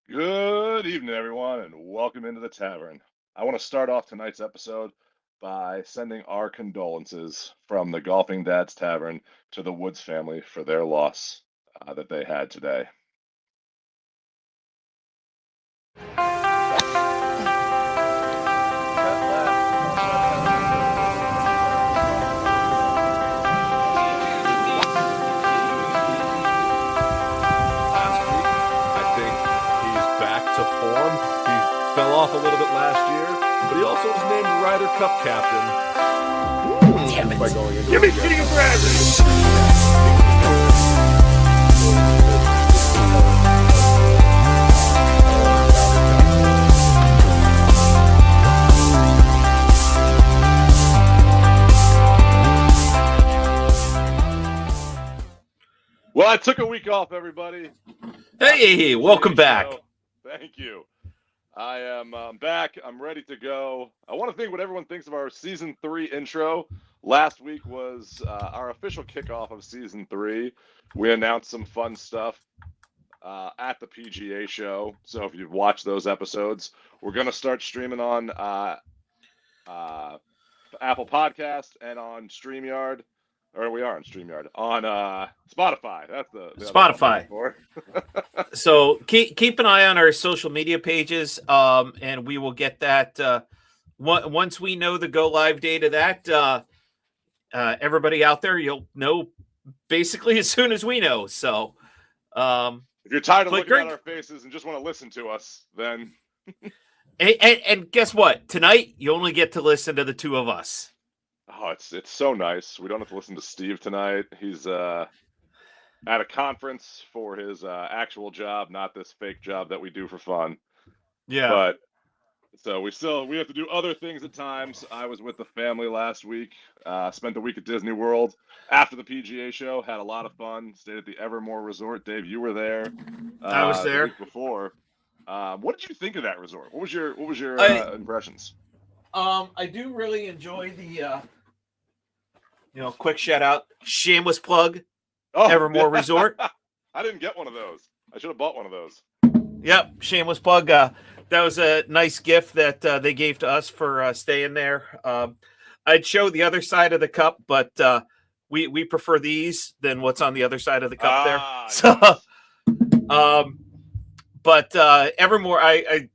Good evening, everyone, and welcome into the Tavern. I want to start off tonight's episode by sending our condolences from the Golfing Dads Tavern to the Woods family for their loss that they had today. Last week, I think he's back to form. He fell off a little bit last year, but he also was named Ryder Cup captain. Damn it. By going into Give me the King of Gravity! Well, I took a week off, everybody. Hey, welcome PGA back. Show. Thank you. I am back. I'm ready to go. I want to think what everyone thinks of our Season 3 intro. Last week was our official kickoff of Season 3. We announced some fun stuff at the PGA Show. So if you've watched those episodes, we're going to start streaming on Apple Podcast and on StreamYard. Or we are on StreamYard. On Spotify. That's the Spotify. I'm looking for. So keep an eye on our social media pages, and we will get that once we know the go live date of that. Everybody out there, you'll know basically as soon as we know. So If you're tired of But looking Greg- at our faces and just want to listen to us, then and guess what? Tonight you only get to listen to the two of us. it's so nice. We don't have to listen to Steve tonight. He's at a conference for his actual job, not this fake job that we do for fun. Yeah. But so we have to do other things at times. I was with the family last week. Spent the week at Disney World after the PGA Show. Had a lot of fun. Stayed at the Evermore Resort. Dave, you were there. I was there. The week before. What did you think of that resort? What was your impressions? I do really enjoy the quick shout out, shameless plug, Oh, Evermore Resort. I didn't get one of those. I should have bought one of those. Yep, shameless plug. That was a nice gift that they gave to us for staying there. I'd show the other side of the cup, but we prefer these than what's on the other side of the cup there. So, Yes. but Evermore, I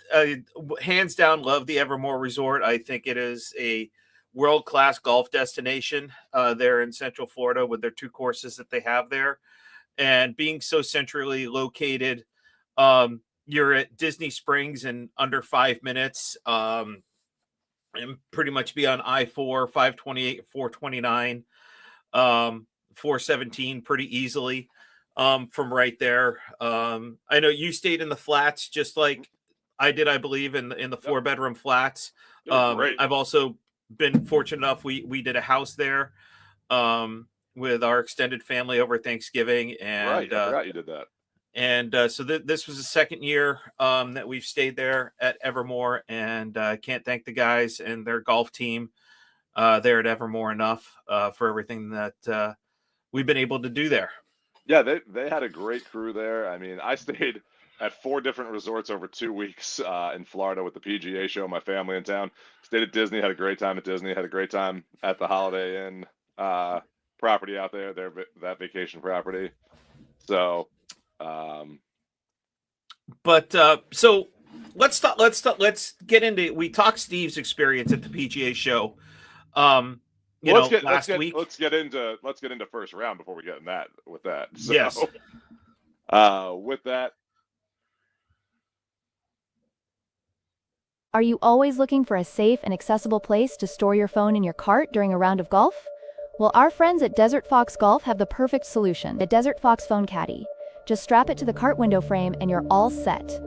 hands down love the Evermore Resort. I think it is a world-class golf destination there in Central Florida with their two courses that they have there, and being so centrally located. You're at Disney Springs in under 5 minutes, and pretty much be on I-4, 528, 429, 417 pretty easily from right there. I know you stayed in the flats just like I did, I believe, in the 4-bedroom flats. Great. I've also been fortunate enough. We did a house there with our extended family over Thanksgiving, and Right. I forgot you did that. And so this was the second year that we've stayed there at Evermore, and I can't thank the guys and their golf team there at Evermore enough for everything that we've been able to do there. Yeah, they had a great crew there. I mean, I stayed at 4 different resorts over 2 weeks in Florida with the PGA Show. My family in town. Stayed at Disney. Had a great time at Disney. Had a great time at the Holiday Inn property out there. That vacation property. So. But so let's get into. We talked Steve's experience at the PGA Show. Last week. Let's get into first round before we get in that with that. So, Yes. With that. Are you always looking for a safe and accessible place to store your phone in your cart during a round of golf? Well, our friends at Desert Fox Golf have the perfect solution, the Desert Fox Phone Caddy. Just strap it to the cart window frame and you're all set.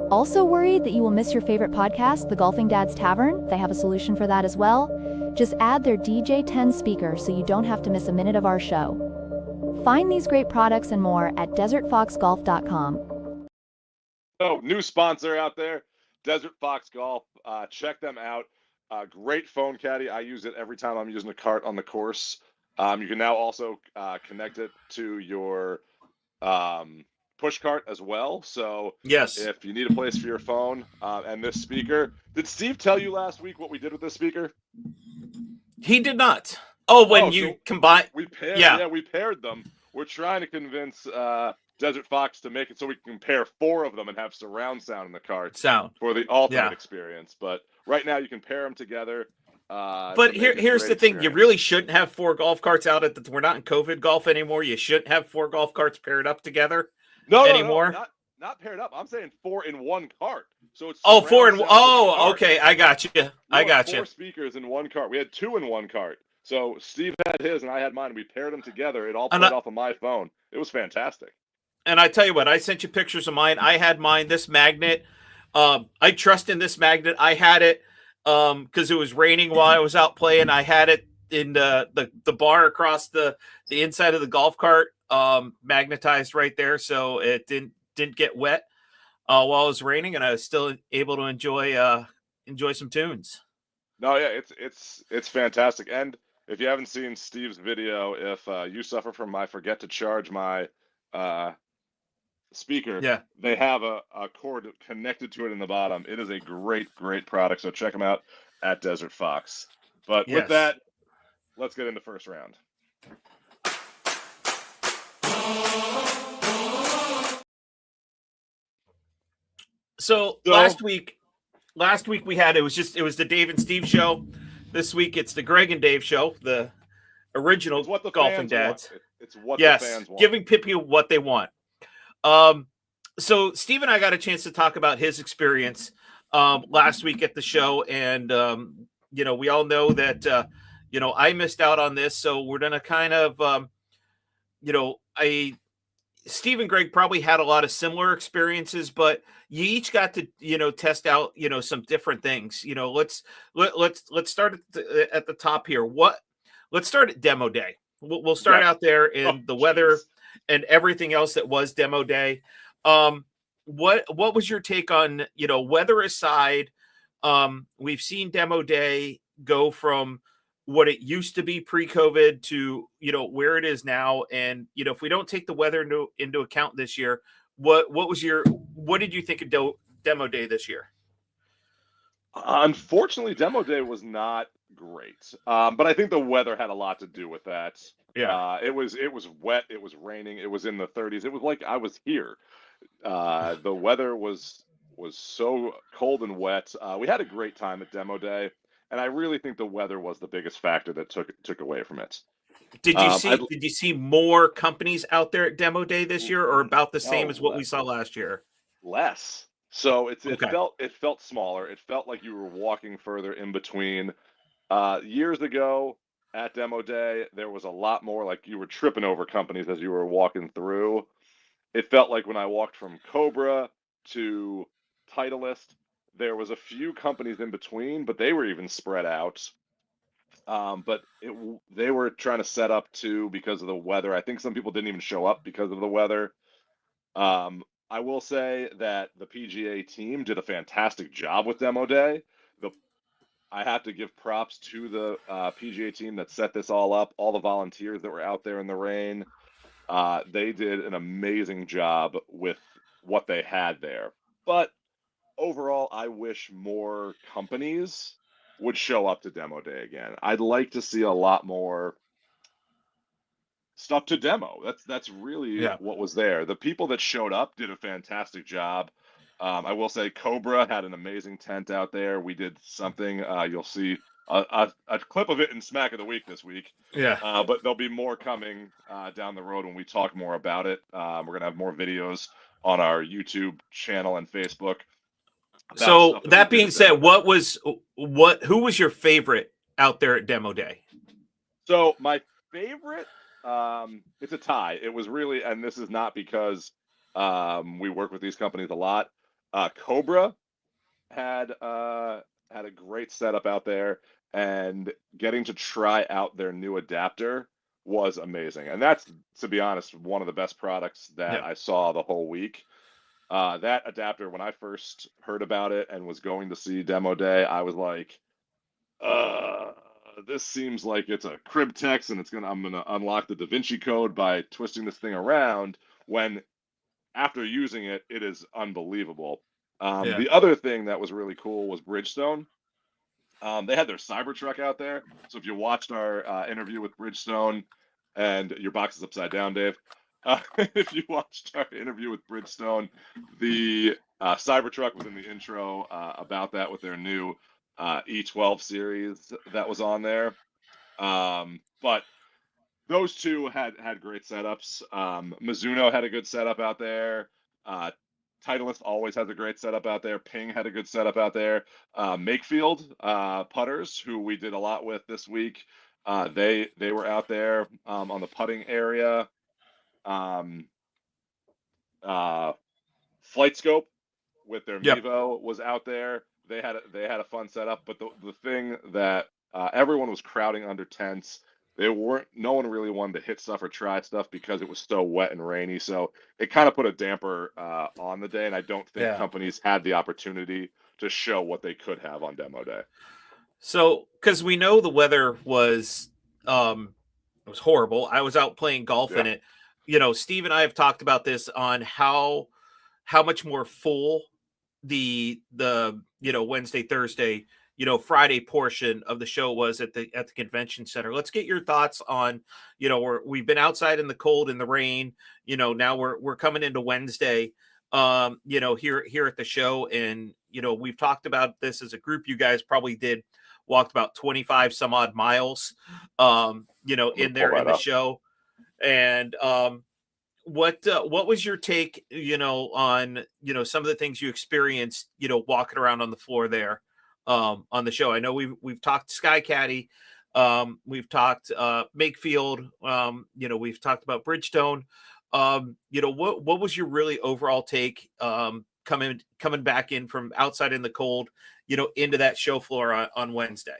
Also worried that you will miss your favorite podcast, The Golfing Dads Tavern? They have a solution for that as well. Just add their DJ 10 speaker so you don't have to miss a minute of our show. Find these great products and more at desertfoxgolf.com. Oh, new sponsor out there, Desert Fox Golf. Check them out. Great phone caddy. I use it every time I'm using a cart on the course. You can now also connect it to your push cart as well. So Yes. if you need a place for your phone and this speaker, did Steve tell you last week what we did with this speaker? He did not. Oh, when you so combine. we paired. Yeah. We paired them. We're trying to convince Desert Fox to make it so we can pair 4 of them and have surround sound in the carts for the ultimate experience. But right now you can pair them together. But here's the thing: you really shouldn't have 4 golf carts out at the. We're not in COVID golf anymore. You shouldn't have 4 golf carts paired up together anymore. No, not paired up. I'm saying 4 in one cart. So it's 4 in. Oh, okay. I got you. I got you. 4 speakers in one cart. We had 2 in one cart. So Steve had his and I had mine. We paired them together. It all played off of my phone. It was fantastic. And I tell you what, I sent you pictures of mine. I had mine. This magnet. I trust in this magnet. I had it because it was raining while I was out playing. I had it in the bar across the inside of the golf cart, magnetized right there, so it didn't get wet while it was raining, and I was still able to enjoy some tunes. No, yeah, it's fantastic. And if you haven't seen Steve's video, if you suffer from I forget to charge my speaker, they have a cord connected to it in the bottom. It is a great product, so check them out at Desert Fox. But with that, let's get into first round. So last week we had it was the Dave and Steve show. This week it's the Greg and Dave show, the original Golfing Dads. It's what the fans want. Giving people what they want. So Steve and I got a chance to talk about his experience last week at the show, and we all know that I missed out on this, so we're gonna kind of Steve and Greg probably had a lot of similar experiences, but you each got to test out some different things. Let's start at the top here. Let's start at demo day. We'll start out there in the weather and everything else that was demo day. What was your take on weather aside? We've seen demo day go from what it used to be pre-COVID to where it is now, and if we don't take the weather into account this year, what did you think of demo day this year? Unfortunately, demo day was not great, but I think the weather had a lot to do with that. It was wet, it was raining, it was in the 30s. It was like I was here. The weather was so cold and wet. We had a great time at demo day, and I really think the weather was the biggest factor that took away from it. Did you see more companies out there at demo day this year, or about the same as what we saw last year? Less. So it felt smaller. It felt like you were walking further in between. Years ago at demo day, there was a lot more, like you were tripping over companies as you were walking through. It felt like when I walked from Cobra to Titleist, there was a few companies in between, but they were even spread out. But they were trying to set up too because of the weather. I think some people didn't even show up because of the weather. I will say that the PGA team did a fantastic job with demo day. I have to give props to the PGA team that set this all up. All the volunteers that were out there in the rain, they did an amazing job with what they had there. But overall, I wish more companies would show up to demo day again. I'd like to see a lot more stuff to demo. That's really what was there. The people that showed up did a fantastic job. I will say Cobra had an amazing tent out there. We did something. You'll see a clip of it in Smack of the Week this week. But there'll be more coming down the road when we talk more about it. We're going to have more videos on our YouTube channel and Facebook. So that being said, who was your favorite out there at demo day? So my favorite, it's a tie. It was really, and this is not because we work with these companies a lot. Cobra had a great setup out there, and getting to try out their new adapter was amazing. And that's, to be honest, one of the best products that I saw the whole week. That adapter, when I first heard about it and was going to see demo day, I was like, this seems like it's a crib text, and I'm gonna unlock the Da Vinci Code by twisting this thing around. When after using it, it is unbelievable. Yeah. The other thing that was really cool was Bridgestone. They had their Cybertruck out there. So if you watched our interview with Bridgestone, and your box is upside down, Dave. If you watched our interview with Bridgestone, the Cybertruck was in the intro about that with their new E12 series that was on there. But those two had great setups. Mizuno had a good setup out there. Titleist always has a great setup out there. Ping had a good setup out there. Makefield putters, who we did a lot with this week, they were out there on the putting area. Flight Scope with their Yep. Mevo was out there. They had a fun setup, but the thing that everyone was crowding under tents. No one really wanted to hit stuff or try stuff because it was so wet and rainy. So it kind of put a damper on the day, and I don't think companies had the opportunity to show what they could have on demo day. So, because we know the weather was it was horrible. I was out playing golf in it. Steve and I have talked about this on how much more full the Wednesday, Thursday, Friday portion of the show was at the convention center. Let's get your thoughts on, we've been outside in the cold and the rain, now we're coming into Wednesday, here at the show. And, we've talked about this as a group. You guys probably walked about 25 some odd miles, in there in the show. And, what was your take, on, some of the things you experienced, walking around on the floor there, on the show? I know we've talked Sky Caddy, we've talked Makefield, we've talked about Bridgestone. What was your really overall take, coming back in from outside in the cold, into that show floor on Wednesday?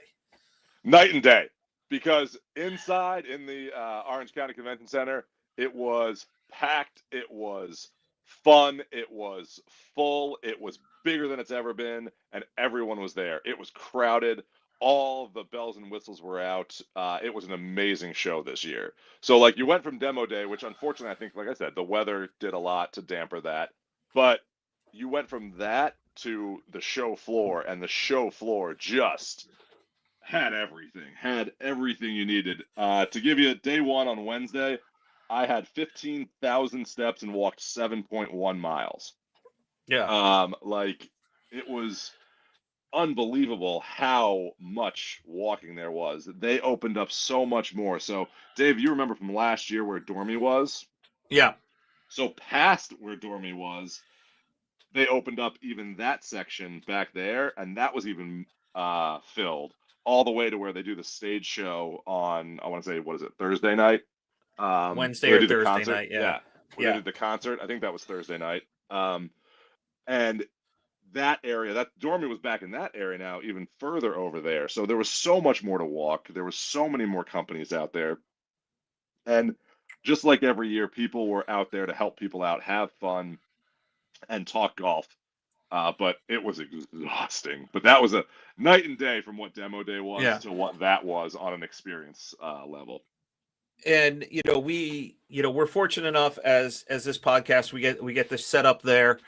Night and day, because inside in the Orange County Convention Center, it was packed, it was fun, it was full, it was bigger than it's ever been, and everyone was there. It was crowded. All of the bells and whistles were out. It was an amazing show this year. So, like, you went from demo day, which unfortunately I think, like I said, the weather did a lot to damper that. But you went from that to the show floor, and the show floor just had everything you needed. To give you day one on Wednesday, I had 15,000 steps and walked 7.1 miles. Yeah. Like, it was unbelievable how much walking there was. They opened up so much more. So, Dave, you remember from last year where Dormy was? Yeah. So past where Dormy was, they opened up even that section back there, and that was even filled all the way to where they do the stage show on, I want to say, what is it, Thursday night? Wednesday or Thursday night, yeah. They did the concert. I think that was Thursday night. And that area, that Dormy was back in that area now, even further over there. So there was so much more to walk. There was so many more companies out there. And just like every year, people were out there to help people out, have fun, and talk golf. But it was exhausting. But that was a night and day from what demo day was to what that was on an experience level. And we're fortunate enough as this podcast, we get this set up there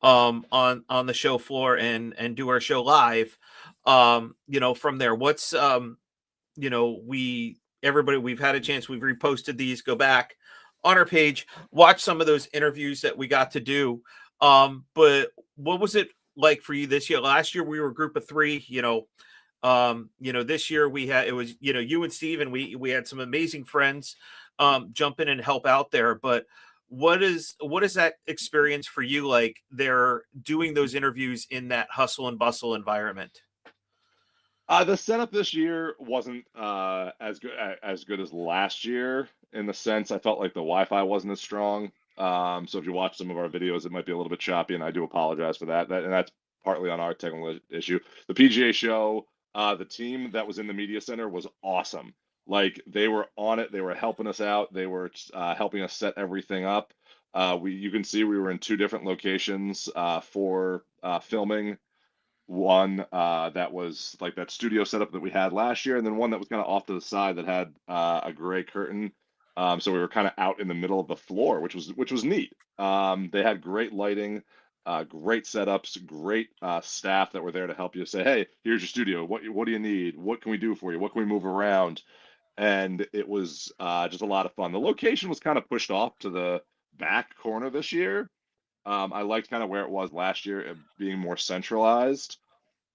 on the show floor and do our show live. From there, what's we've had a chance, we've reposted these, go back on our page, watch some of those interviews that we got to do. But what was it like for you this year? Last year we were a group of three, this year it was you and Steve, and we had some amazing friends jump in and help out there. But what is that experience for you like? They're doing those interviews in that hustle and bustle environment. The setup this year wasn't as good as last year, in the sense I felt like the Wi-Fi wasn't as strong. So if you watch some of our videos, it might be a little bit choppy, and I do apologize for that. And that's partly on our technical issue. The PGA Show, the team that was in the media center was awesome. Like, they were on it. They were helping us out. They were helping us set everything up. You can see we were in two different locations for filming. One that was like that studio setup that we had last year, and then one that was kind of off to the side that had a gray curtain So we were kind of out in the middle of the floor, which was neat. They had great lighting, great setups, great staff that were there to help you say, hey, here's your studio. What do you need? What can we do for you? What can we move around? And it was just a lot of fun. The location was kind of pushed off to the back corner this year. I liked kind of where it was last year, it being more centralized.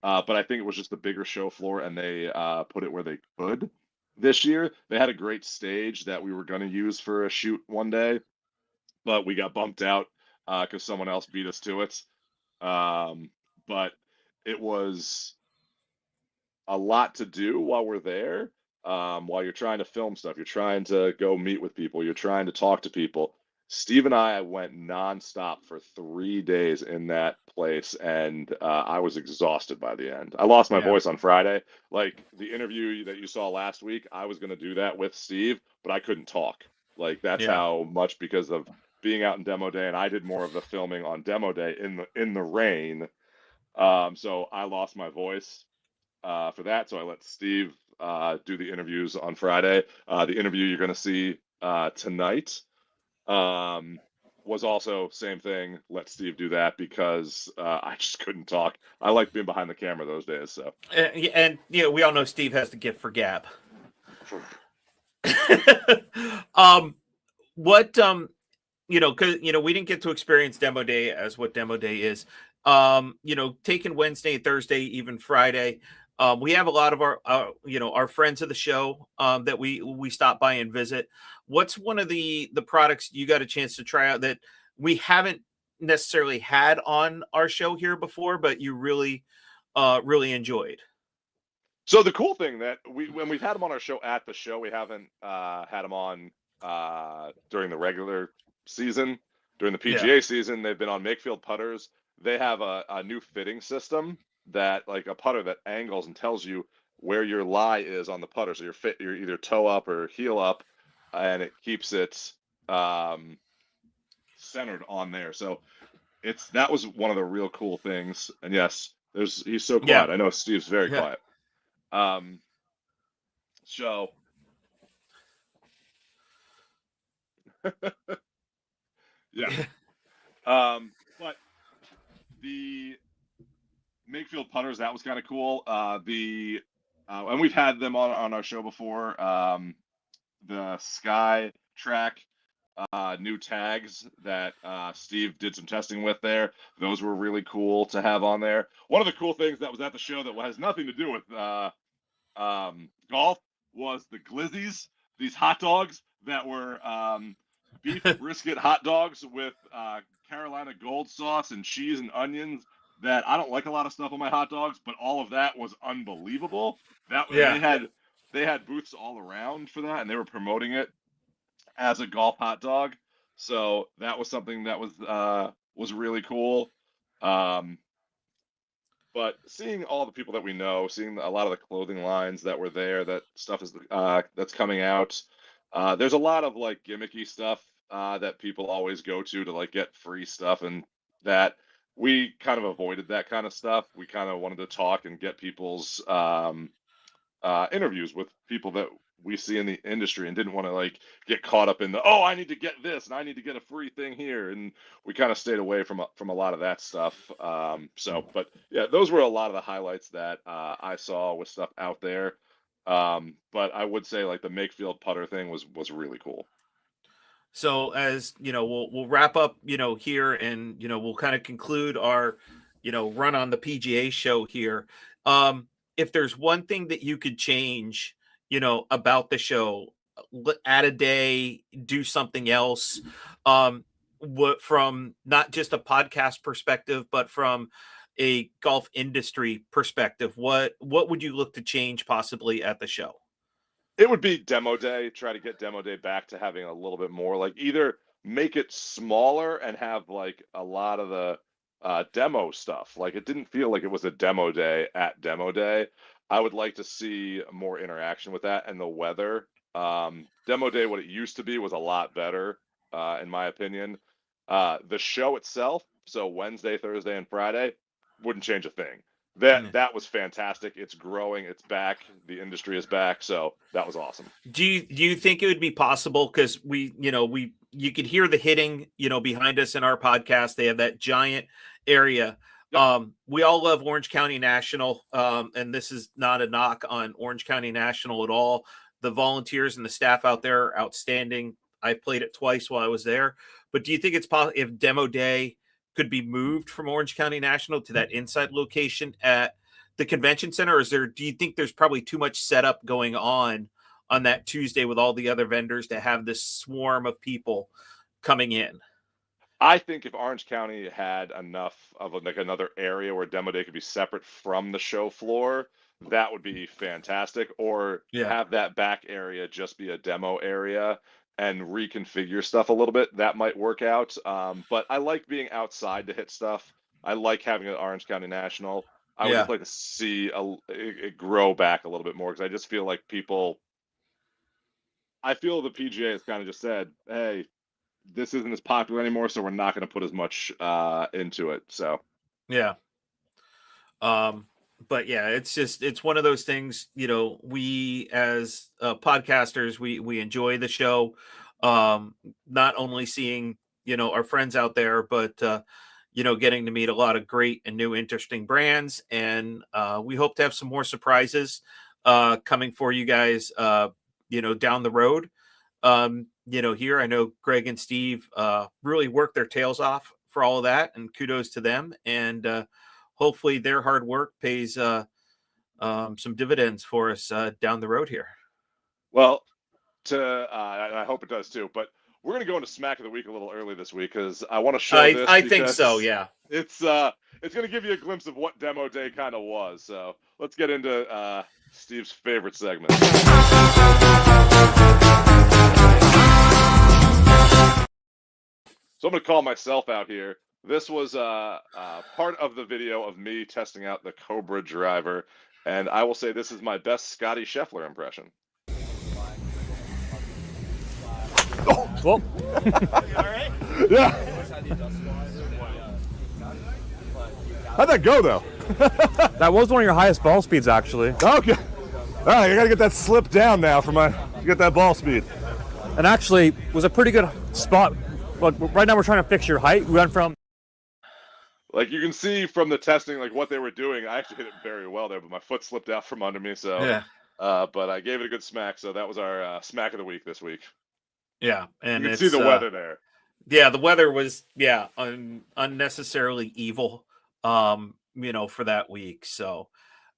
But I think it was just a bigger show floor, and they put it where they could. This year, they had a great stage that we were going to use for a shoot one day, but we got bumped out because someone else beat us to it. But it was a lot to do while we're there. While you're trying to film stuff, you're trying to go meet with people, you're trying to talk to people. Steve and I went nonstop for 3 days in that place, and I was exhausted by the end. I lost my Yeah. voice on Friday. Like the interview that you saw last week, I was going to do that with Steve, but I couldn't talk. Like that's Yeah. how much, because of being out in demo day, and I did more of the filming on demo day in the rain. So I lost my voice for that. So I let Steve do the interviews on Friday. The interview you're going to see tonight was also same thing. Let Steve do that because I just couldn't talk. I like being behind the camera those days. So And we all know Steve has the gift for gab. What because we didn't get to experience demo day as what demo day is. Taking Wednesday, Thursday, even Friday. We have a lot of our friends of the show that we stop by and visit. What's one of the products you got a chance to try out that we haven't necessarily had on our show here before, but you really enjoyed? So the cool thing that when we've had them on our show at the show, we haven't had them on during the regular season. During the PGA season, they've been on Makefield putters. They have a new fitting system that, like a putter that angles and tells you where your lie is on the putter. So you're either toe up or heel up, and it keeps it centered on there. So that was one of the real cool things. And yes, he's so quiet. Yeah. I know Steve's very Yeah. quiet. So yeah. But the Makefield putters, that was kind of cool. And we've had them on our show before. The Sky Track new tags that Steve did some testing with there. Those were really cool to have on there. One of the cool things that was at the show that has nothing to do with golf was the glizzies, these hot dogs that were beef brisket hot dogs with Carolina gold sauce and cheese and onions. That I don't like a lot of stuff on my hot dogs, but all of that was unbelievable. They had booths all around for that, and they were promoting it as a golf hot dog. So that was something that was really cool. But seeing all the people that we know, seeing a lot of the clothing lines that were there, that stuff is that's coming out. There's a lot of like gimmicky stuff that people always go to like get free stuff, and that we kind of avoided that kind of stuff. We kind of wanted to talk and get people's interviews with people that we see in the industry, and didn't want to like get caught up in I need to get this and I need to get a free thing here, and we kind of stayed away from a lot of that stuff. But yeah, those were a lot of the highlights that I saw with stuff out there. But I would say like the Makefield putter thing was really cool. So as we'll wrap up here, and we'll kind of conclude our run on the PGA show here. If there's one thing that you could change about the show, add a day, do something else, from not just a podcast perspective, but from a golf industry perspective, what would you look to change possibly at the show? It would be demo day. Try to get demo day back to having a little bit more, like either make it smaller and have like a lot of the demo stuff. Like it didn't feel like it was a demo day at demo day. I would like to see more interaction with that, and the weather. Demo day, what it used to be, was a lot better, in my opinion. The show itself, so Wednesday, Thursday, and Friday, wouldn't change a thing. that was fantastic. It's growing. It's back. The industry is back. So that was awesome. Do you think it would be possible, because you could hear the hitting behind us in our podcast? They have that giant area. Yep. We all love Orange County National, and this is not a knock on Orange County National at all. The volunteers and the staff out there are outstanding. I played it twice while I was there. But do you think it's possible if demo day could be moved from Orange County National to that inside location at the convention center? Or do you think there's probably too much setup going on that Tuesday with all the other vendors to have this swarm of people coming in? I think if Orange County had enough of like another area where demo day could be separate from the show floor, that would be fantastic. Or have that back area just be a demo area and reconfigure stuff a little bit. That might work out. But I like being outside to hit stuff. I like having an Orange County National. I would just like to see it grow back a little bit more, because I just feel like I feel the PGA has kind of just said, hey, this isn't as popular anymore, so we're not going to put as much into it. So but yeah, it's one of those things. We as podcasters, we enjoy the show, not only seeing our friends out there, but getting to meet a lot of great and new interesting brands, and we hope to have some more surprises coming for you guys down the road. Here I know Greg and Steve really worked their tails off for all of that, and kudos to them. And hopefully their hard work pays some dividends for us down the road here. Well, I hope it does too. But we're going to go into Smack of the Week a little early this week, because I want to show this. I think so, yeah. It's going to give you a glimpse of what demo day kind of was. So let's get into Steve's favorite segment. So I'm going to call myself out here. This was part of the video of me testing out the Cobra driver, and I will say this is my best Scotty Scheffler impression. Oh, well. All right? Yeah. How'd that go, though? That was one of your highest ball speeds, actually. Okay. All right, I got to get that slip down now to get that ball speed. And actually, it was a pretty good spot. Look, right now we're trying to fix your height. We went from... Like you can see from the testing, like what they were doing, I actually hit it very well there, but my foot slipped out from under me. So, yeah. But I gave it a good smack. So that was our Smack of the Week this week. Yeah, and you can see the weather there. Yeah, the weather was unnecessarily evil, for that week. So,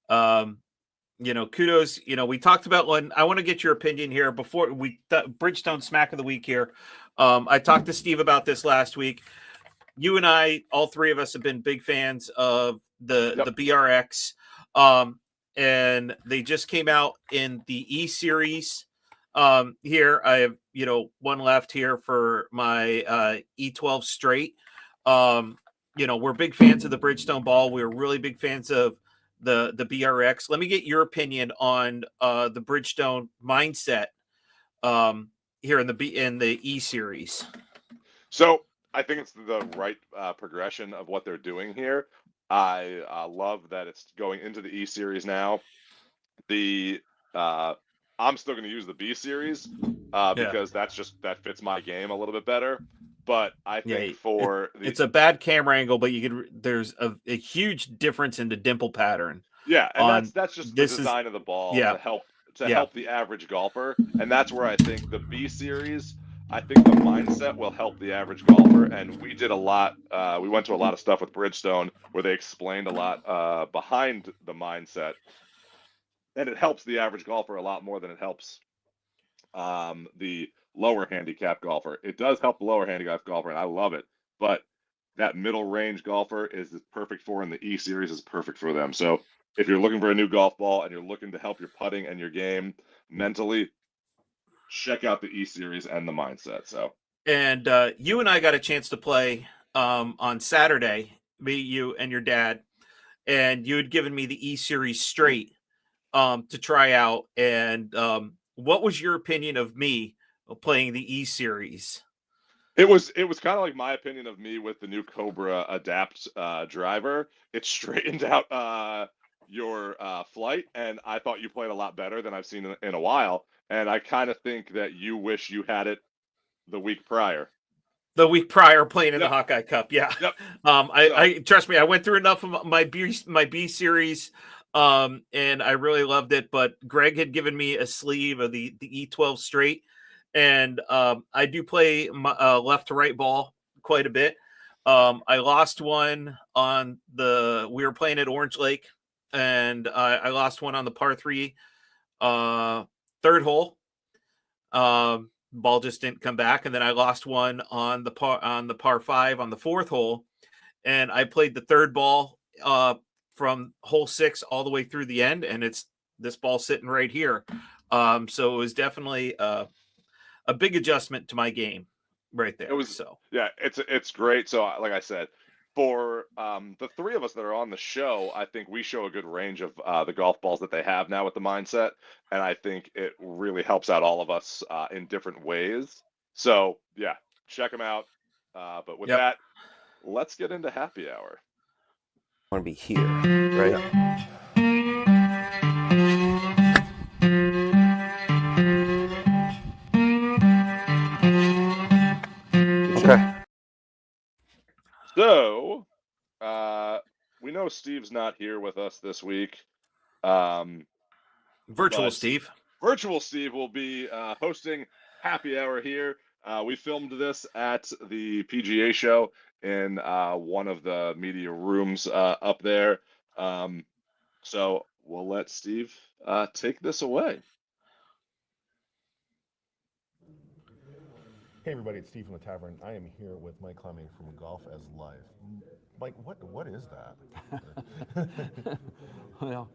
kudos. We talked about one. I want to get your opinion here before Bridgestone Smack of the Week here. I talked to Steve about this last week. You and I, all three of us, have been big fans of the BRX, and they just came out in the E Series. Here I have one left here for my E12 straight. We're big fans of the Bridgestone ball. We're really big fans of the BRX. Let me get your opinion on the Bridgestone mindset here in the E Series. So I think it's the right progression of what they're doing here. I love that it's going into the E Series now. I'm still going to use the B Series because that fits my game a little bit better. But I think it's a bad camera angle, but there's a huge difference in the dimple pattern. Yeah, and that's just the design of the ball to help the average golfer, and that's where I think the B Series. I think the mindset will help the average golfer, and we did a lot. We went to a lot of stuff with Bridgestone where they explained a lot behind the mindset, and it helps the average golfer a lot more than it helps the lower handicap golfer. It does help the lower handicap golfer, and I love it. But that middle range golfer is perfect for, and the E Series is perfect for them. So if you're looking for a new golf ball and you're looking to help your putting and your game mentally, check out the E Series and the mindset. So, and you and I got a chance to play on Saturday, me, you, and your dad, and you had given me the E Series straight to try out. And what was your opinion of me playing the E Series? It was kind of like my opinion of me with the new Cobra Adapt driver. It straightened out your flight, and I thought you played a lot better than I've seen in a while. And I kind of think that you wish you had it the week prior. The week prior, playing in the Yep. Hawkeye Cup, yeah. Yep. I trust me, I went through enough of my B series, and I really loved it. But Greg had given me a sleeve of the E12 straight, and I do play my left to right ball quite a bit. I lost one on we were playing at Orange Lake, and I lost one on the par 3 third hole. Ball just didn't come back, and then I lost one on the par 5 on the fourth hole, and I played the third ball from hole 6 all the way through the end, and it's this ball sitting right here. So it was definitely a big adjustment to my game right there. It was it's great. So like I said, for the three of us that are on the show, I think we show a good range of the golf balls that they have now with the mindset, and I think it really helps out all of us in different ways. So yeah, check them out. But with that, let's get into happy hour. I want to be here, right? Okay. So we know Steve's not here with us this week. Virtual Steve will be hosting happy hour here. We filmed this at the PGA Show in one of the media rooms up there. So we'll let Steve take this away. Hey everybody, it's Steve from the Tavern. I am here with Mike Klemme from Golf as Life. Mike, what is that? Well,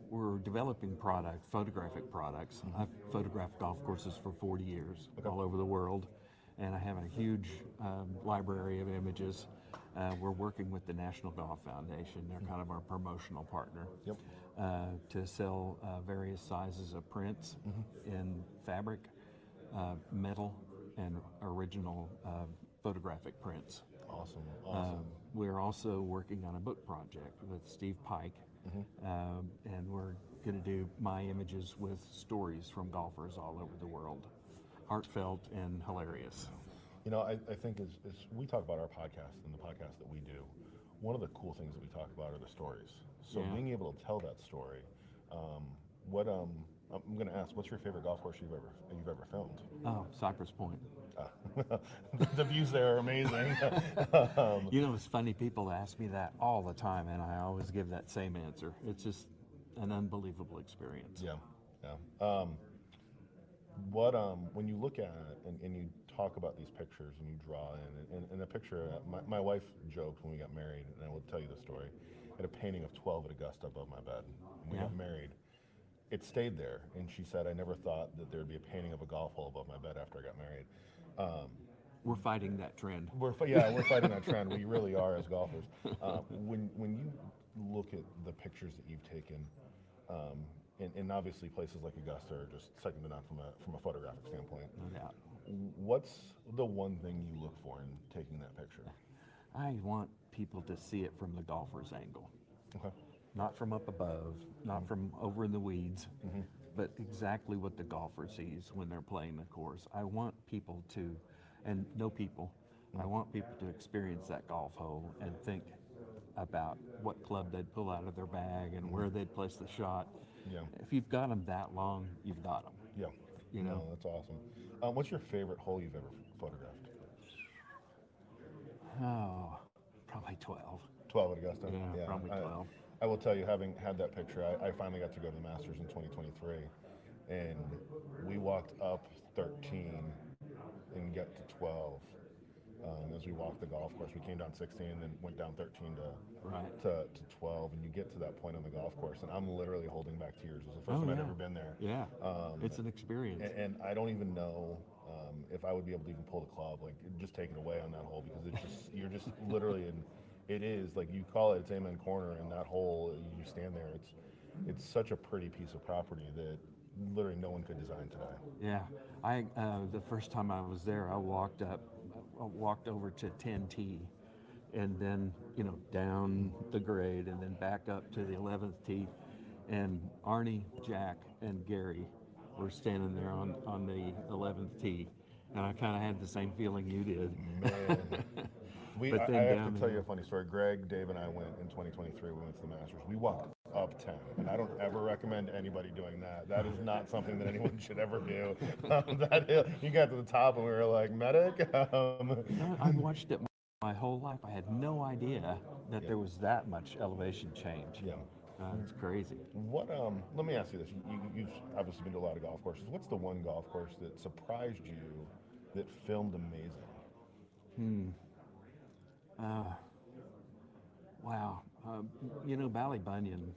we're developing photographic products. I've photographed golf courses for 40 years all over the world, and I have a huge library of images. We're working with the National Golf Foundation. They're kind of our promotional partner to sell various sizes of prints in fabric, metal, and original photographic prints. Awesome. We're also working on a book project with Steve Pike, and we're going to do my images with stories from golfers all over the world. Heartfelt and hilarious. You know, I think as we talk about our podcast and the podcast that we do, one of the cool things that we talk about are the stories. So being able to tell that story, I'm going to ask, what's your favorite golf course you've ever filmed? Oh, Cypress Point. The views there are amazing. You know, it's funny, people ask me that all the time, and I always give that same answer. It's just an unbelievable experience. Yeah. When you look at and you talk about these pictures and you draw in a picture, my wife joked when we got married, and I will tell you the story. I had a painting of 12 at Augusta above my bed. When we got married, it stayed there, and she said, I never thought that there'd be a painting of a golf hole above my bed after I got married. We're fighting that trend. We're fighting that trend. We really are as golfers. When you look at the pictures that you've taken, and obviously places like Augusta are just second to none from a photographic standpoint. No doubt. What's the one thing you look for in taking that picture? I want people to see it from the golfer's angle. Okay. Not from up above, not from over in the weeds, but exactly what the golfer sees when they're playing the course. I want people to, and know people, I want people to experience that golf hole and think about what club they'd pull out of their bag and where they'd place the shot. Yeah. If you've got them that long, you've got them. Yeah. You know? No, that's awesome. What's your favorite hole you've ever photographed? Oh, probably 12. 12 at Augusta? Yeah, probably 12. I will tell you, having had that picture, I finally got to go to the Masters in 2023, and we walked up 13 and got to 12. As we walked the golf course, we came down 16 and then went down 13 to 12, and you get to that point on the golf course, and I'm literally holding back tears. It was the first time I'd ever been there. Yeah, it's an experience. And I don't even know if I would be able to even pull the club, like just take it away on that hole, because it's just you're just literally in. It is like you call it, it's Amen Corner, and that hole, you stand there. It's such a pretty piece of property that literally no one could design today. Yeah, the first time I was there, I walked over to 10T, and then down the grade, and then back up to the 11th tee, and Arnie, Jack, and Gary were standing there on the 11th tee, and I kind of had the same feeling you did. Man. But then I have down to tell there- you a funny story. Greg, Dave, and I went in 2023. We went to the Masters. We walked up 10, and I don't ever recommend anybody doing that. That is not something that anyone should ever do. You got to the top, and we were like, medic. I've watched it my whole life. I had no idea that there was that much elevation change. Yeah. It's crazy. What? Let me ask you this. You've obviously been to a lot of golf courses. What's the one golf course that surprised you, that filmed amazing? Wow. Ballybunion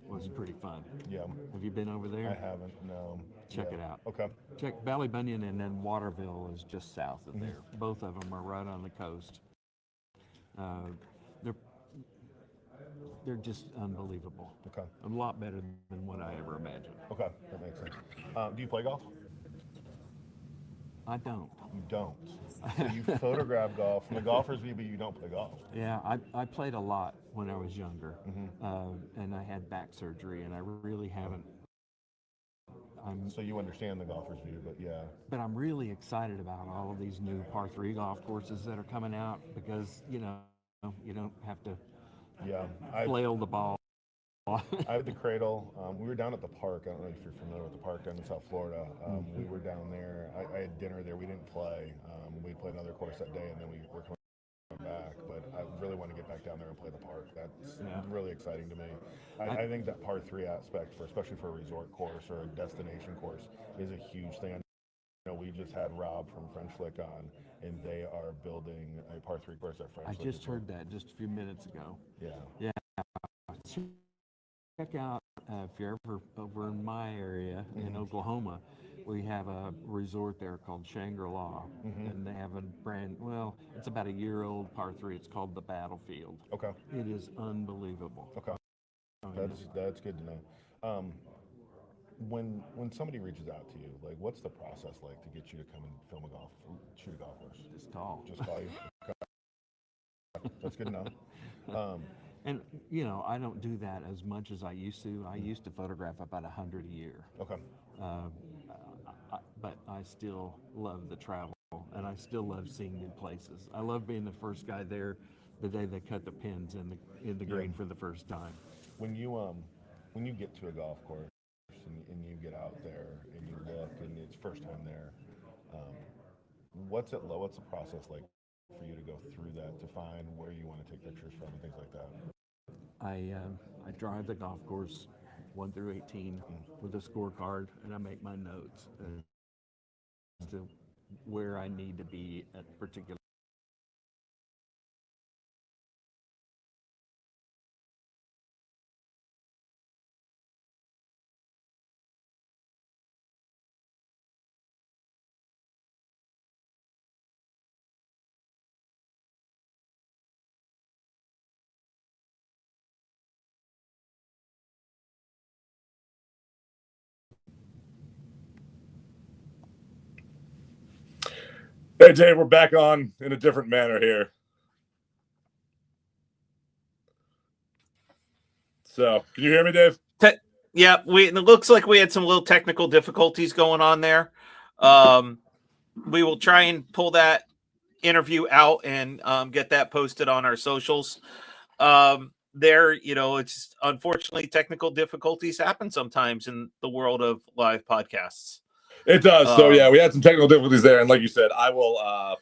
was pretty fun. Yeah. Have you been over there? I haven't. No. Check Yeah. it out. Okay. Check Ballybunion, and then Waterville is just south of there. Both of them are right on the coast. They're just unbelievable. Okay. A lot better than what I ever imagined. Okay. That makes sense. Do you play golf? I don't. You don't. So you photograph golf from the golfer's view, but you don't play golf. Yeah, I played a lot when I was younger, and I had back surgery, and I really haven't. So you understand the golfer's view, but yeah. But I'm really excited about all of these new par 3 golf courses that are coming out, because you don't have to flail the ball. I had the Cradle. We were down at the park. I don't know if you're familiar with the park down in South Florida. We were down there. I had dinner there. We didn't play. We played another course that day, and then we were coming back. But I really want to get back down there and play the park. That's really exciting to me. I think that par 3 aspect, especially for a resort course or a destination course, is a huge thing. We just had Rob from French Lick on, and they are building a par 3 course at French Lick. I just heard that just a few minutes ago. Yeah. Check out, if you're ever over in my area in Oklahoma, we have a resort there called Shangri-La, and they have it's about a year-old par 3. It's called the Battlefield. Okay. It is unbelievable. Okay. That's good to know. When somebody reaches out to you, like, what's the process like to get you to come and shoot a golf course? Just call. Just call you. Okay. That's good to know. And I don't do that as much as I used to. I used to photograph about 100 a year. Okay. But I still love the travel, and I still love seeing new places. I love being the first guy there the day they cut the pins in the green for the first time. When you get to a golf course and you get out there and you look and it's first time there, what's the process like for you to go through that, to find where you want to take pictures from and things like that? I drive the golf course 1 through 18 with a scorecard, and I make my notes as to where I need to be at particular. Hey, Dave, we're back on in a different manner here. So, can you hear me, Dave? Yeah, it looks like we had some little technical difficulties going on there. We will try and pull that interview out and get that posted on our socials. It's unfortunately technical difficulties happen sometimes in the world of live podcasts. It does. So, yeah, we had some technical difficulties there. And like you said, I will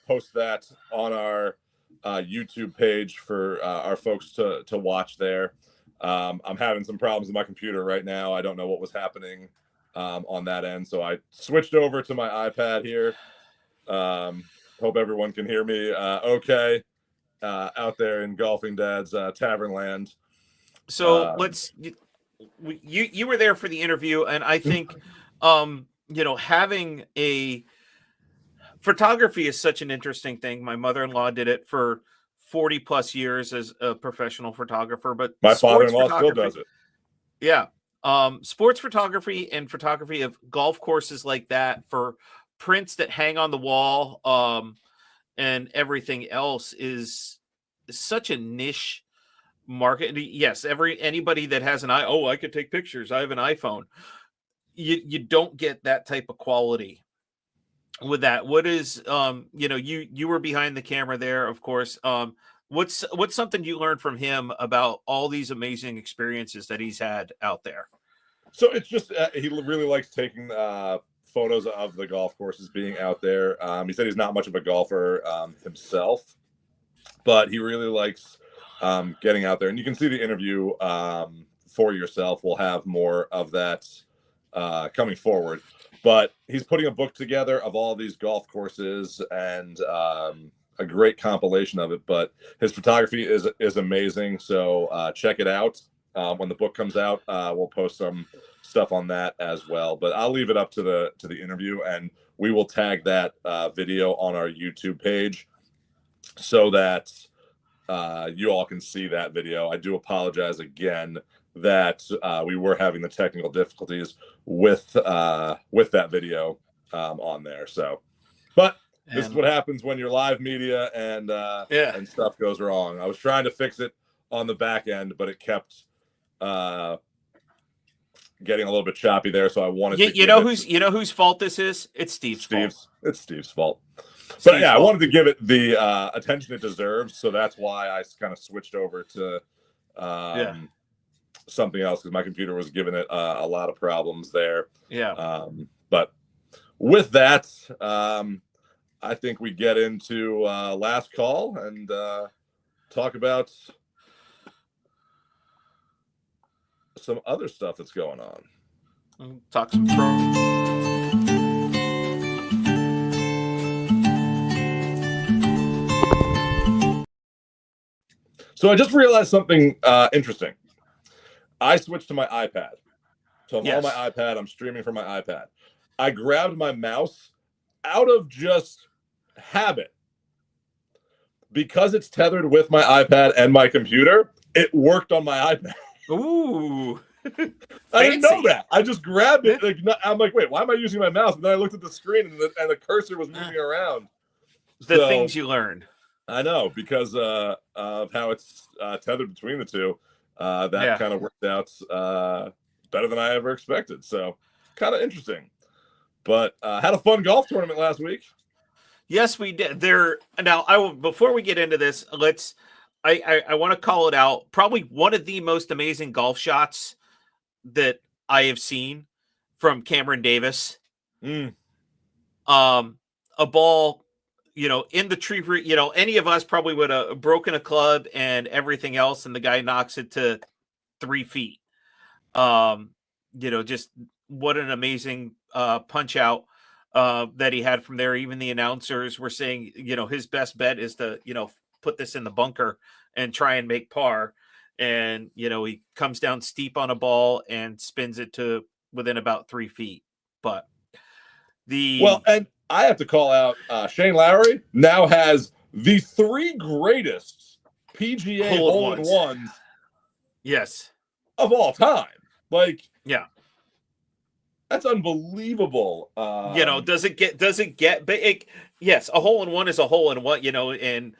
post that on our YouTube page for our folks to watch there. I'm having some problems with my computer right now. I don't know what was happening on that end. So I switched over to my iPad here. Hope everyone can hear me okay out there in Golfing Dad's Tavern land. So you were there for the interview, and I think having a photography is such an interesting thing. My mother-in-law did it for 40 plus years as a professional photographer, but my father-in-law still does it. Yeah. sports photography and photography of golf courses like that for prints that hang on the wall, and everything else is such a niche market. Yes, anybody that has I could take pictures, I have an iPhone. You don't get that type of quality with that. What is you were behind the camera there, of course. What's something you learned from him about all these amazing experiences that he's had out there? So it's just he really likes taking photos of the golf courses being out there. He said he's not much of a golfer himself, but he really likes getting out there. And you can see the interview for yourself. We'll have more of that coming forward. But he's putting a book together of all these golf courses and a great compilation of it. But his photography is amazing. So check it out. When the book comes out, we'll post some stuff on that as well. But I'll leave it up to the interview, and we will tag that video on our YouTube page so that you all can see that video. I do apologize again that we were having the technical difficulties with that video on there. So, but this is what happens when you're live media and stuff goes wrong. I was trying to fix it on the back end, but it kept getting a little bit choppy there. So I wanted to you know whose fault this is? It's Steve's fault. It's Steve's fault. But I wanted to give it the attention it deserves. So that's why I kind of switched over to something else, because my computer was giving it a lot of problems there. Yeah. But with that, I think we get into last call and talk about some other stuff that's going on. Talk some pro. So I just realized something interesting. I switched to my iPad. So I'm on my iPad. I'm streaming from my iPad. I grabbed my mouse out of just habit. Because it's tethered with my iPad and my computer, it worked on my iPad. Ooh. I didn't know that. I just grabbed it. I'm like, wait, why am I using my mouse? And then I looked at the screen and the cursor was moving around. The things you learn. I know, because of how it's tethered between the two. That kind of worked out better than I ever expected. So kind of interesting. But had a fun golf tournament last week. Yes, we did. Before we get into this, I want to call it out. Probably one of the most amazing golf shots that I have seen from Cameron Davis. A ball, in the tree, any of us probably would have broken a club and everything else, and the guy knocks it to 3 feet. Just what an amazing punch out that he had from there. Even the announcers were saying, his best bet is to, put this in the bunker and try and make par. And, he comes down steep on a ball and spins it to within about 3 feet. But and I have to call out Shane Lowry now has the 3 greatest PGA hole-in-ones of all time. That's unbelievable. Does it get big? Yes, a hole-in-one is a hole-in-one, and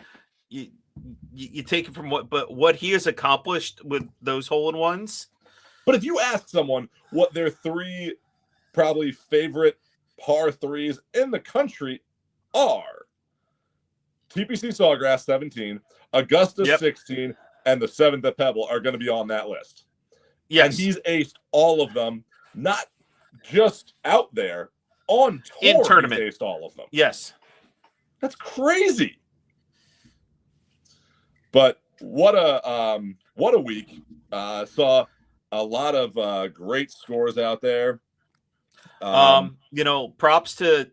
you take it from what he has accomplished with those hole-in-ones. But if you ask someone what their 3 probably favorite par 3s in the country are, TPC Sawgrass 17, Augusta 16, and the 7th at Pebble are going to be on that list. Yes. And he's aced all of them, not just out there, on tour. In tournament. He's aced all of them. Yes. That's crazy. But what a week. Saw a lot of great scores out there. Props to,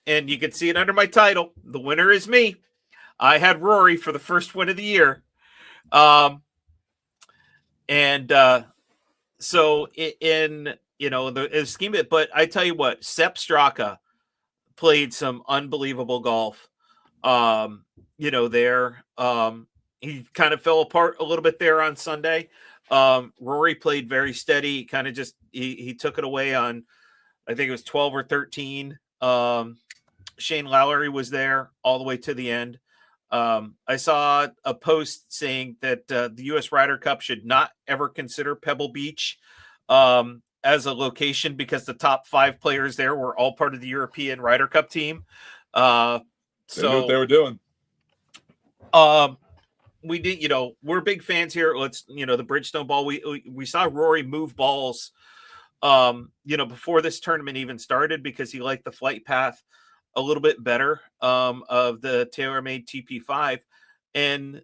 and you can see it under my title. The winner is me. I had Rory for the first win of the year. So in, the scheme of it, but I tell you what, Sepp Straka played some unbelievable golf. There, he kind of fell apart a little bit there on Sunday. Rory played very steady, kind of just he took it away on, I think it was 12 or 13. Shane Lowry was there all the way to the end. I saw a post saying that the U.S. Ryder Cup should not ever consider Pebble Beach as a location because the top 5 players there were all part of the European Ryder Cup team. They knew what they were doing. We did, we're big fans here. Let's, the Bridgestone ball. We saw Rory move balls, before this tournament even started because he liked the flight path a little bit better of the TaylorMade TP5. And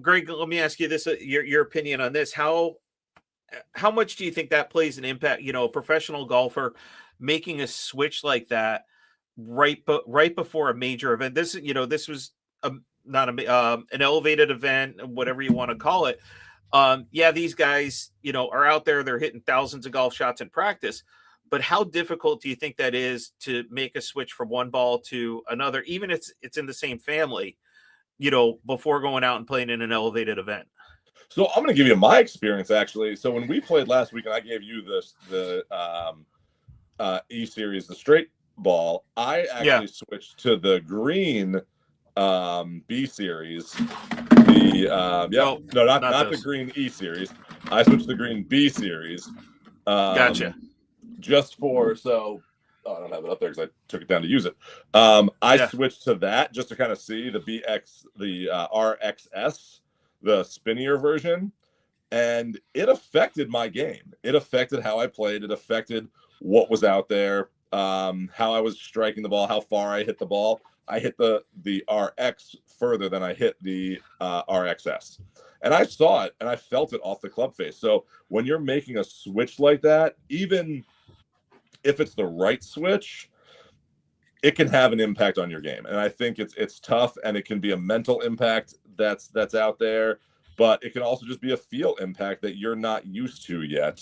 Greg, let me ask you this: your opinion on this. How much do you think that plays an impact? A professional golfer making a switch like that right before a major event. This was not an elevated event, whatever you want to call it. These guys, are out there. They're hitting thousands of golf shots in practice. But how difficult do you think that is to make a switch from one ball to another, even if it's in the same family, before going out and playing in an elevated event? So I'm going to give you my experience, actually. So when we played last week, and I gave you the E Series, the straight ball, I actually switched to the green B Series. Not the green E Series. I switched to the green B Series. Gotcha. Just for I don't have it up there because I took it down to use it. I switched to that just to kind of see the RXS, the spinnier version, and it affected my game. It affected how I played. It affected what was out there, how I was striking the ball, how far I hit the ball. I hit the RX further than I hit the RXS. And I saw it and I felt it off the club face. So when you're making a switch like that, even if it's the right switch, it can have an impact on your game. And I think it's tough, and it can be a mental impact that's out there, but it can also just be a feel impact that you're not used to yet.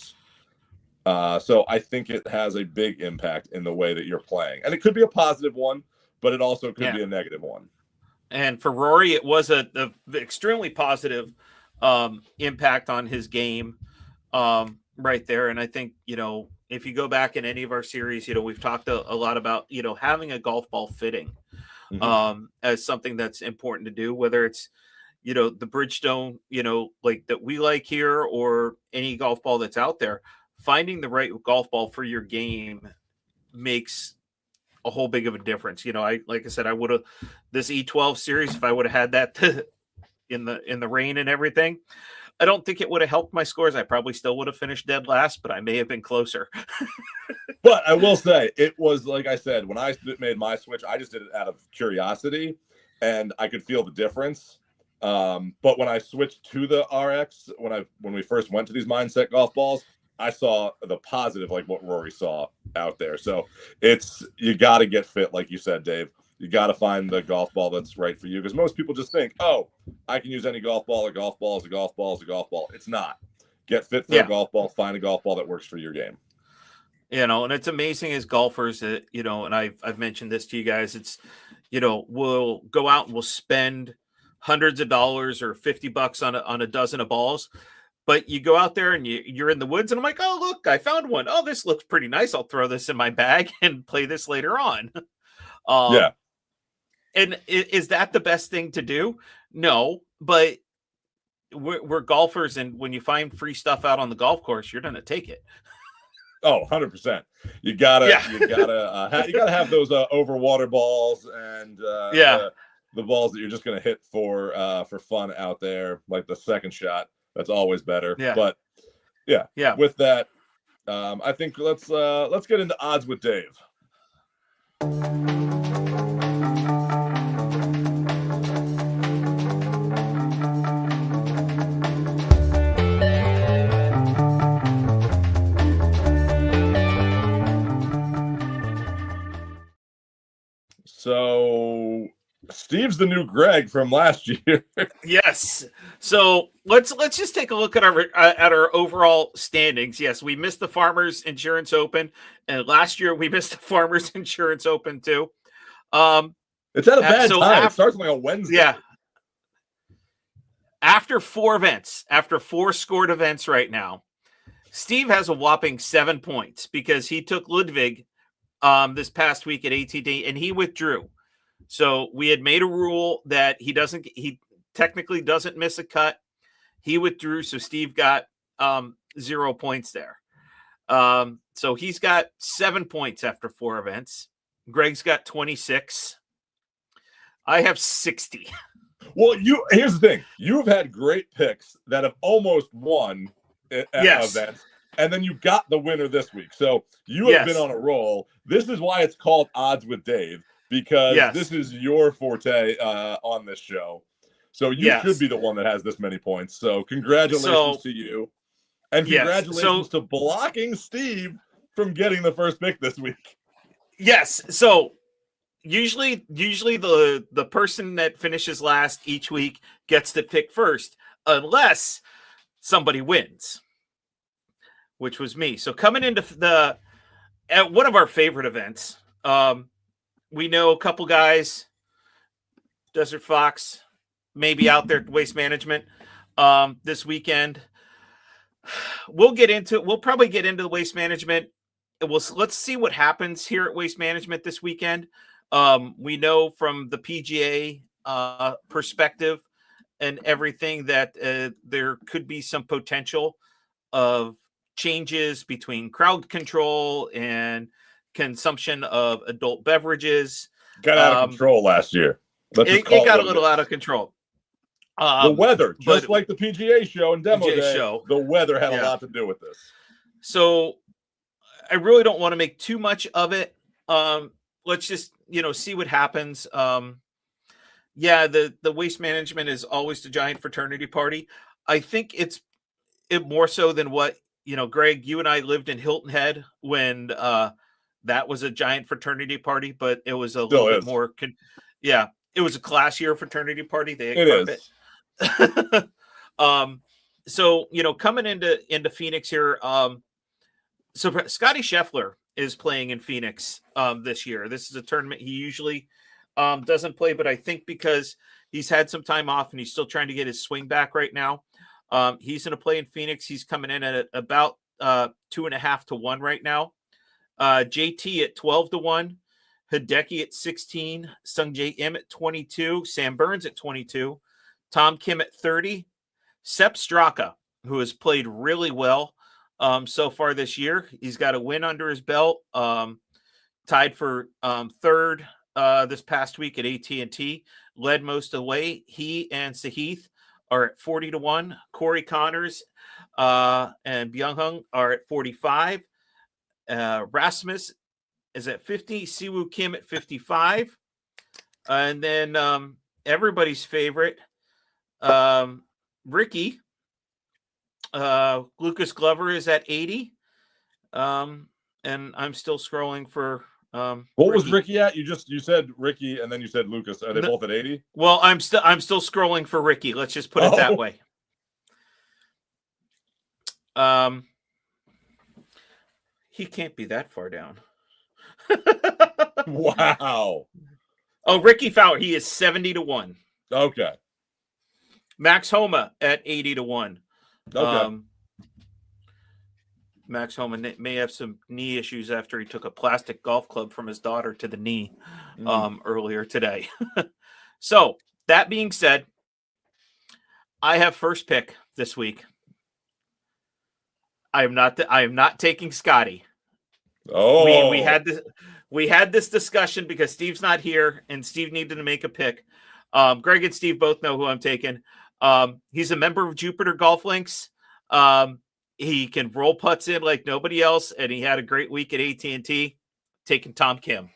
So I think it has a big impact in the way that you're playing. And it could be a positive one, but it also could be a negative one. And for Rory, it was a extremely positive impact on his game right there. And I think, if you go back in any of our series, we've talked a lot about, having a golf ball fitting as something that's important to do, whether it's, the Bridgestone, like that we like here, or any golf ball that's out there. Finding the right golf ball for your game makes a whole big of a difference. Like I said, I would have this E12 series, if I would have had that in the rain and everything, I don't think it would have helped my scores. I probably still would have finished dead last, but I may have been closer. But I will say, it was, like I said, when I made my switch, I just did it out of curiosity, and I could feel the difference. But when I switched to the RX, when we first went to these mindset golf balls, I saw the positive, like what Rory saw out there. So you got to get fit, like you said, Dave. You got to find the golf ball that's right for you, because most people just think, oh, I can use any golf ball. A golf ball is a golf ball is a golf ball. It's not. Get fit for a golf ball. Find a golf ball that works for your game. And it's amazing as golfers that, and I've mentioned this to you guys. It's, we'll go out and we'll spend hundreds of dollars or $50 on a dozen of balls. But you go out there and you're in the woods, and I'm like, oh, look, I found one. Oh, this looks pretty nice. I'll throw this in my bag and play this later on. And is that the best thing to do? No, but we're golfers, and when you find free stuff out on the golf course, you're going to take it. Oh, 100%. You gotta have those overwater balls and the balls that you're just going to hit for fun out there, like the second shot. That's always better. Yeah. But with that, I think let's get into odds with Dave. So Steve's the new Greg from last year. Yes. So let's just take a look at our overall standings. Yes, we missed the Farmers Insurance Open, and last year we missed the Farmers Insurance Open too. It's at a bad time. It starts on like a Wednesday. Yeah. after 4 events, after 4 scored events right now, Steve has a whopping 7 points because he took Ludwig this past week at ATD and he withdrew. So we had made a rule that he technically doesn't miss a cut. He withdrew, so Steve got 0 points there. So he's got 7 points after 4 events. Greg's got 26. I have 60. Well, here's the thing. You've had great picks that have almost won at events, and then you got the winner this week. So you have been on a roll. This is why it's called Odds with Dave, because this is your forte on this show. So you should be the one that has this many points. So congratulations to you. And congratulations to blocking Steve from getting the first pick this week. Yes. So usually the person that finishes last each week gets to pick first, unless somebody wins, which was me. So coming into at one of our favorite events, we know a couple guys, Desert Fox, maybe out there at Waste Management this weekend. We'll probably get into the Waste Management. Let's see what happens here at Waste Management this weekend. We know from the PGA perspective and everything that there could be some potential of changes between crowd control and consumption of adult beverages. Got out of control last year. It got a little out of control. The weather, just like the PGA Show and Demo Day, the weather had a lot to do with this. So I really don't want to make too much of it. Let's just, see what happens. The Waste Management is always the giant fraternity party. I think it more so than what, Greg, you and I lived in Hilton Head when that was a giant fraternity party, but it was a little bit more. It was a classier fraternity party. They had carpet. So, coming into Phoenix here, so Scotty Scheffler is playing in Phoenix this year. This is a tournament he usually doesn't play, but I think because he's had some time off and he's still trying to get his swing back right now, he's going to play in Phoenix. He's coming in at about 2.5 to 1 right now. JT at 12 to 1, Hideki at 16, Sung J M at 22, Sam Burns at 22, Tom Kim at 30, Sepp Straka, who has played really well so far this year. He's got a win under his belt, tied for third this past week at AT&T, led most of the way. He and Sahith are at 40 to 1. Corey Connors and Byung-Hung are at 45. Rasmus is at 50. Siwoo Kim at 55. And then everybody's favorite, Ricky, Lucas Glover is at 80. And I'm still scrolling for what was Ricky at? You said Ricky and then you said Lucas. Are they both at 80? Well, I'm still scrolling for Ricky. Let's just put it that way. He can't be that far down. Wow. Oh, Ricky Fowler, he is 70 to 1. Okay. Max Homa at 80 to 1. Okay. Max Homa may have some knee issues after he took a plastic golf club from his daughter to the knee earlier today. So that being said, I have first pick this week. I am not taking Scotty. Oh, we had this discussion because Steve's not here and Steve needed to make a pick. Greg and Steve both know who I'm taking. He's a member of Jupiter Golf Links. He can roll putts in like nobody else, and he had a great week at AT&T. Taking Tom Kim.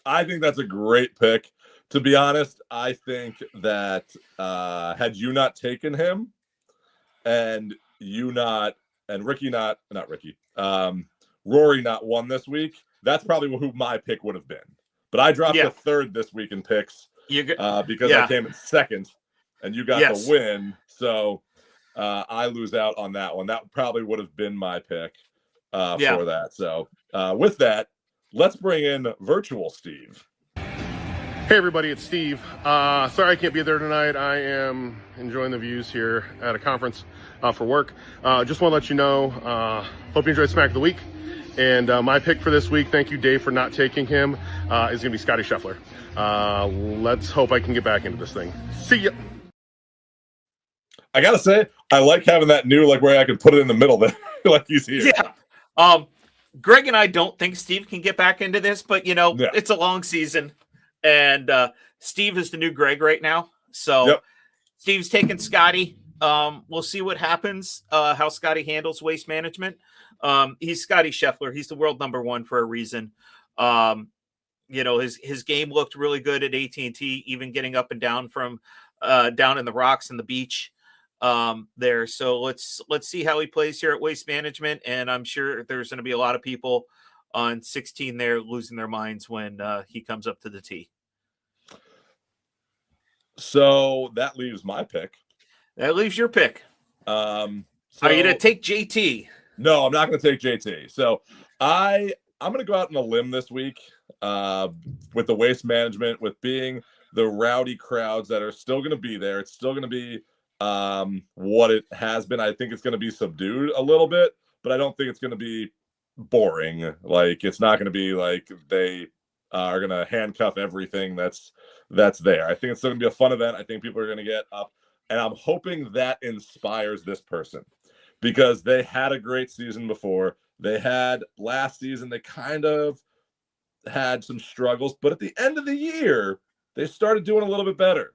I think that's a great pick. To be honest, I think that had you not taken him, and Rory not won this week, that's probably who my pick would have been. But I dropped the third this week in picks because I came in second, and you got the win. So I lose out on that one. That probably would have been my pick for that. So with that, let's bring in Virtual Steve. Hey everybody, it's Steve. Sorry I can't be there tonight. I am enjoying the views here at a conference for work. Just want to let you know, hope you enjoyed Smack of the Week. And my pick for this week, thank you Dave for not taking him, is going to be Scotty Scheffler. Let's hope I can get back into this thing. See ya. I gotta say, I like having that new, like, where I can put it in the middle there, like he's here. Yeah. Greg and I don't think Steve can get back into this, but it's a long season. And Steve is the new Greg right now. So Steve's taking Scotty. We'll see what happens, how Scotty handles waste management. He's Scotty Scheffler. He's the world #1 for a reason. His game looked really good at AT&T, even getting up and down from down in the rocks and the beach there. So let's see how he plays here at Waste Management. And I'm sure there's going to be a lot of people on 16 there losing their minds when he comes up to the tee. So that leaves my pick. That leaves your pick. Are you going to take JT? No, I'm not going to take JT. So I'm going to go out on a limb this week with the Waste Management, with being the rowdy crowds that are still going to be there. It's still going to be what it has been. I think it's going to be subdued a little bit, but I don't think it's going to be boring. Like, it's not going to be like they are going to handcuff everything that's there. I think it's still going to be a fun event. I think people are going to get up, and I'm hoping that inspires this person, because they had a great season before. They had last season, they kind of had some struggles, but at the end of the year, they started doing a little bit better.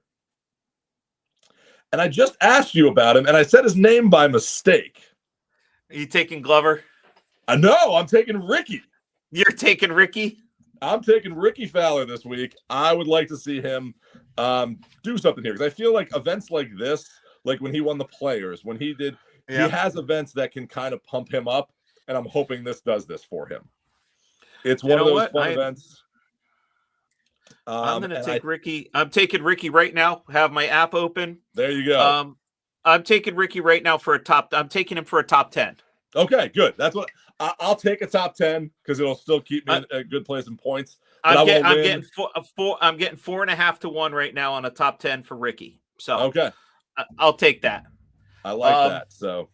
And I just asked you about him, and I said his name by mistake. Are you taking Glover? No, I'm taking Ricky. You're taking Ricky? I'm taking Ricky Fowler this week. I would like to see him do something here, because I feel like events like this, like when he won the Players, when he did, he has events that can kind of pump him up, and I'm hoping this does this for him. It's one of those fun events. I'm going to take Ricky. I'm taking Ricky right now. Have my app open. There you go. I'm taking Ricky right now for I'm taking him for a top 10. Okay, good. That's what I'll take, a top 10, because it'll still keep me in a good place in points. I'm getting 4.5 to 1 right now on a top 10 for Ricky. So okay, I'll take that. I like that. So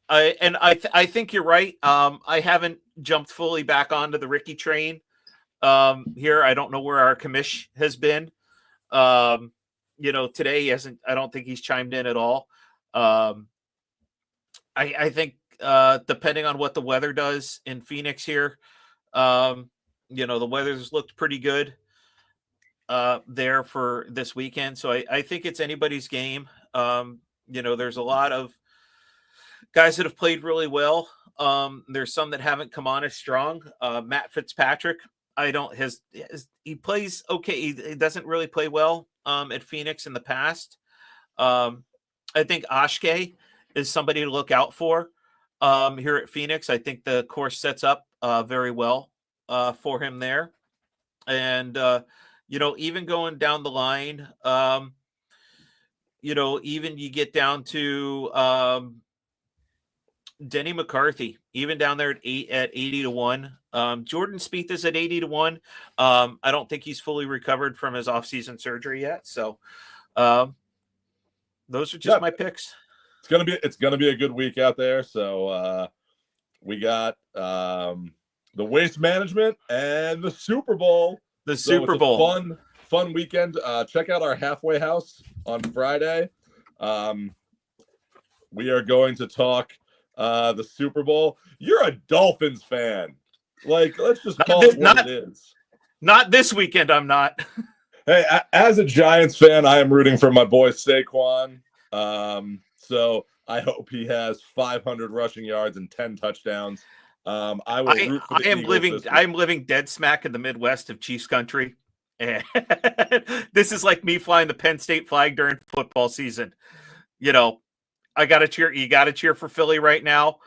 I think you're right. I haven't jumped fully back onto the Ricky train here. I don't know where our commish has been. Today he hasn't. I don't think he's chimed in at all. I think depending on what the weather does in Phoenix here, the weather's looked pretty good there for this weekend. So I think it's anybody's game. There's a lot of guys that have played really well. There's some that haven't come on as strong. Matt Fitzpatrick, he plays okay. He doesn't really play well at Phoenix in the past. I think Ashke is somebody to look out for here at Phoenix. I think the course sets up very well for him there. And, even going down the line, even you get down to Denny McCarthy, even down there at 80 to 1. Jordan Spieth is at 80 to 1. I don't think he's fully recovered from his off-season surgery yet. So those are just my picks. It's gonna be a good week out there. So we got the Waste Management and the Super Bowl. Super Bowl. Fun weekend. Check out our halfway house on Friday. We are going to talk the Super Bowl. You're a Dolphins fan. Like, let's just call it what it is. Not this weekend, I'm not. Hey, as a Giants fan, I am rooting for my boy Saquon. So I hope he has 500 rushing yards and 10 touchdowns. I will root for the Eagles I am living dead smack in the Midwest of Chiefs country. And this is like me flying the Penn State flag during football season. I got to cheer. You got to cheer for Philly right now.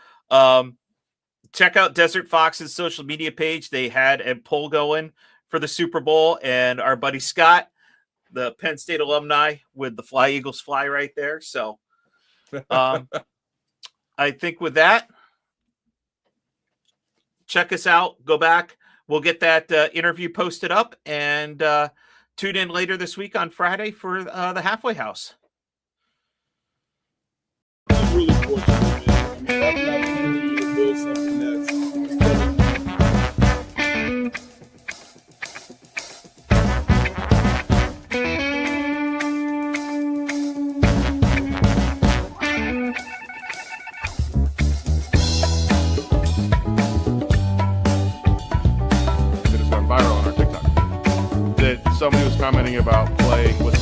Check out Desert Fox's social media page. They had a poll going for the Super Bowl, and our buddy Scott, the Penn State alumni, with the Fly Eagles Fly right there. So I think with that, check us out. Go back. We'll get that interview posted up and tune in later this week on Friday for the halfway house. I'm really fortunate, man. I mean, I have an opportunity to build something that has gone viral on our TikTok. That somebody was commenting about playing with